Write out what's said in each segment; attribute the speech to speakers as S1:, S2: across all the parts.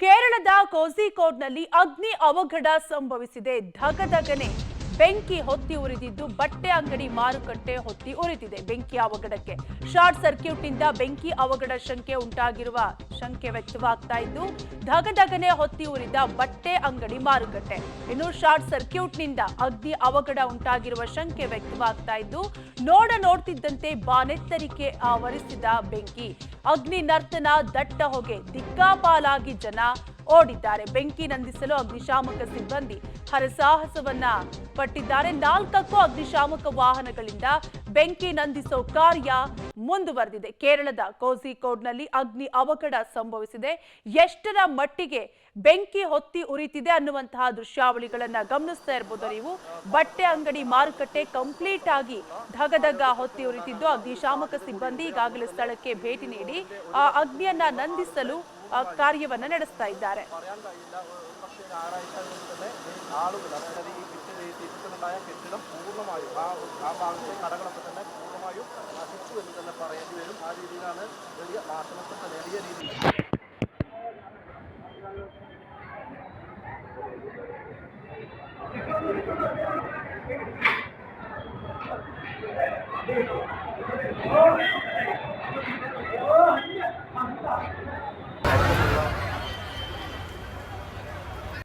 S1: ಕೇರಳದ ಕೋಝಿಕೋಡ್ನಲ್ಲಿ ಅಗ್ನಿ ಅವಘಡ ಸಂಭವಿಸಿದೆ. ಧಗಧಗನೆ ಬೆಂಕಿ ಹೊತ್ತಿ ಉರಿದಿದ್ದು ಬಟ್ಟೆ ಅಂಗಡಿ ಮಾರುಕಟ್ಟೆ ಹೊತ್ತಿ ಉರಿದಿದೆ. ಬೆಂಕಿ ಅವಘಡಕ್ಕೆ ಶಾರ್ಟ್ ಸರ್ಕ್ಯೂಟ್ನಿಂದ ಬೆಂಕಿ ಅವಘಡ ಶಂಕೆ ವ್ಯಕ್ತವಾಗ್ತಾ ಇದ್ದು ಧಗಧಗನೆ ಹೊತ್ತಿ ಉರಿದ ಬಟ್ಟೆ ಅಂಗಡಿ ಮಾರುಕಟ್ಟೆ. ಇನ್ನು ಶಾರ್ಟ್ ಸರ್ಕ್ಯೂಟ್ನಿಂದ ಅಗ್ನಿ ಅವಘಡ ಉಂಟಾಗಿರುವ ಶಂಕೆ ವ್ಯಕ್ತವಾಗ್ತಾ ಇದ್ದು ನೋಡ್ತಿದ್ದಂತೆ ಬಾನೆತ್ತರಿಕೆ ಆವರಿಸಿದ ಬೆಂಕಿ. ಅಗ್ನಿ ನರ್ತನ, ದಟ್ಟ ಹೊಗೆ, ದಿಕ್ಕಾಪಾಲಾಗಿ ಜನ ಓಡಿದ್ದಾರೆ. ಬೆಂಕಿ ನಂದಿಸಲು ಅಗ್ನಿಶಾಮಕ ಸಿಬ್ಬಂದಿ ಹರಸಾಹಸವನ್ನ ಪಟ್ಟಿದ್ದಾರೆ. 4ಕ್ಕೂ ಅಗ್ನಿಶಾಮಕ ವಾಹನಗಳಿಂದ ಬೆಂಕಿ ನಂದಿಸೋ ಕಾರ್ಯ ಮುಂದುವರೆದಿದೆ. ಕೇರಳದ ಕೋಝಿಕೋಡ್ನಲ್ಲಿ ಅಗ್ನಿ ಅವಘಡ ಸಂಭವಿಸಿದೆ. ಎಷ್ಟರ ಮಟ್ಟಿಗೆ ಬೆಂಕಿ ಹೊತ್ತಿ ಉರಿತಿದೆ ಅನ್ನುವಂತಹ ದೃಶ್ಯಾವಳಿಗಳನ್ನ ಗಮನಿಸ್ತಾ ಇರಬಹುದು ನೀವು. ಬಟ್ಟೆ ಅಂಗಡಿ ಮಾರುಕಟ್ಟೆ ಕಂಪ್ಲೀಟ್ ಆಗಿ ಧಗಧಗ ಹೊತ್ತಿ ಉರಿತಿದ್ದು ಅಗ್ನಿಶಾಮಕ ಸಿಬ್ಬಂದಿ ಈಗಾಗಲೇ ಸ್ಥಳಕ್ಕೆ ಭೇಟಿ ನೀಡಿ ಆ ಅಗ್ನಿಯನ್ನ ನಂದಿಸಲು ಕಾರ್ಯವನ್ನ ನಡೆಸ್ತಾ ಇದ್ದಾರೆ.
S2: കെട്ടിടം പൂർണ്ണമായും ആ ഭാഗത്തെ കടകളൊക്കെ തന്നെ പൂർണ്ണമായും നശിച്ചു എന്ന് തന്നെ പറയേണ്ടി വരും. ആ രീതിയിലാണ് വലിയ നാശനഷ്ടം നേടിയ രീതിയിൽ.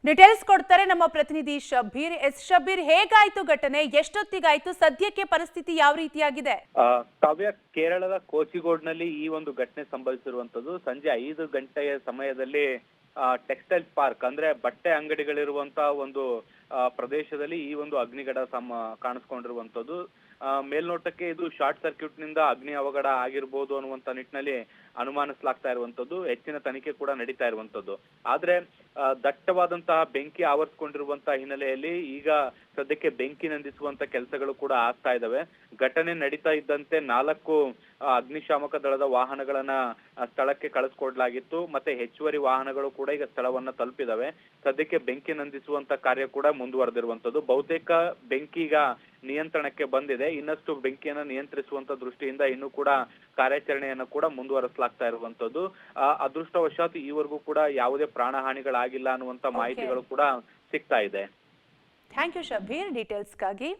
S1: ಡೀಟೇಲ್ಸ್ ಕೊಡ್ತಾರೆ ನಮ್ಮ ಪ್ರತಿನಿಧಿ ಶಬೀರ್. ಶಬೀರ್, ಹೇಗಾಯ್ತು ಘಟನೆ, ಎಷ್ಟೊತ್ತಿಗಾಯ್ತು, ಸದ್ಯಕ್ಕೆ ಪರಿಸ್ಥಿತಿ ಯಾವ ರೀತಿಯಾಗಿದೆ?
S3: ಕಾವ್ಯ, ಕೇರಳದ ಕೋಚಿಗೋಡ್ನಲ್ಲಿ ಈ ಒಂದು ಘಟನೆ ಸಂಭವಿಸಿರುವಂತದ್ದು ಸಂಜೆ 5 ಗಂಟೆಯ ಸಮಯದಲ್ಲಿ ಟೆಕ್ಸ್ಟೈಲ್ ಪಾರ್ಕ್ ಅಂದ್ರೆ ಬಟ್ಟೆ ಅಂಗಡಿಗಳಿರುವಂತಹ ಒಂದು ಪ್ರದೇಶದಲ್ಲಿ ಈ ಒಂದು ಅಗ್ನಿಗಡ ಕಾಣಿಸ್ಕೊಂಡಿರುವಂತದ್ದು. ಮೇಲ್ನೋಟಕ್ಕೆ ಇದು ಶಾರ್ಟ್ ಸರ್ಕ್ಯೂಟ್ ನಿಂದ ಅಗ್ನಿ ಅವಘಡ ಆಗಿರ್ಬೋದು ಅನ್ನುವಂತ ನಿಟ್ಟಿನಲ್ಲಿ ಅನುಮಾನಿಸಲಾಗ್ತಾ ಇರುವಂತದ್ದು. ಹೆಚ್ಚಿನ ತನಿಖೆ ಕೂಡ ನಡೀತಾ ಇರುವಂತದ್ದು. ಆದ್ರೆ ದಟ್ಟವಾದಂತಹ ಬೆಂಕಿ ಆವರಿಸಿಕೊಂಡಿರುವಂತಹ ಹಿನ್ನೆಲೆಯಲ್ಲಿ ಈಗ ಸದ್ಯಕ್ಕೆ ಬೆಂಕಿ ನಂದಿಸುವಂತ ಕೆಲಸಗಳು ಕೂಡ ಆಗ್ತಾ ಇದಾವೆ. ಘಟನೆ ನಡೀತಾ ಇದ್ದಂತೆ 4 ಅಗ್ನಿಶಾಮಕ ದಳದ ವಾಹನಗಳನ್ನ ಸ್ಥಳಕ್ಕೆ ಕಳಿಸ್ಕೊಡ್ಲಾಗಿತ್ತು. ಮತ್ತೆ ಹೆಚ್ಚುವರಿ ವಾಹನಗಳು ಕೂಡ ಈಗ ಸ್ಥಳವನ್ನ ತಲುಪಿದಾವೆ. ಸದ್ಯಕ್ಕೆ ಬೆಂಕಿ ನಂದಿಸುವಂತ ಕಾರ್ಯ ಕೂಡ ಮುಂದುವರೆದಿರುವಂತದ್ದು. ಬಹುತೇಕ ಬೆಂಕಿ ಈಗ ನಿಯಂತ್ರಣಕ್ಕೆ ಬಂದಿದೆ. ಇನ್ನಷ್ಟು ಬೆಂಕಿಯನ್ನ ನಿಯಂತ್ರಿಸುವಂತ ದೃಷ್ಟಿಯಿಂದ ಇನ್ನೂ ಕೂಡ ಕಾರ್ಯಾಚರಣೆಯನ್ನ ಕೂಡ ಮುಂದುವರಿಸಲಾಗ್ತಾ ಇರುವಂತದ್ದು. ಅದೃಷ್ಟವಶಾತ್ ಈವರೆಗೂ ಕೂಡ ಯಾವುದೇ ಪ್ರಾಣಹಾನಿಗಳಾಗಿಲ್ಲ ಅನ್ನುವಂತ ಮಾಹಿತಿಗಳು ಕೂಡ ಸಿಗ್ತಾ ಇದೆ.
S1: Thank you Shabbir, ಡೀಟೇಲ್ಸ್ಗಾಗಿ.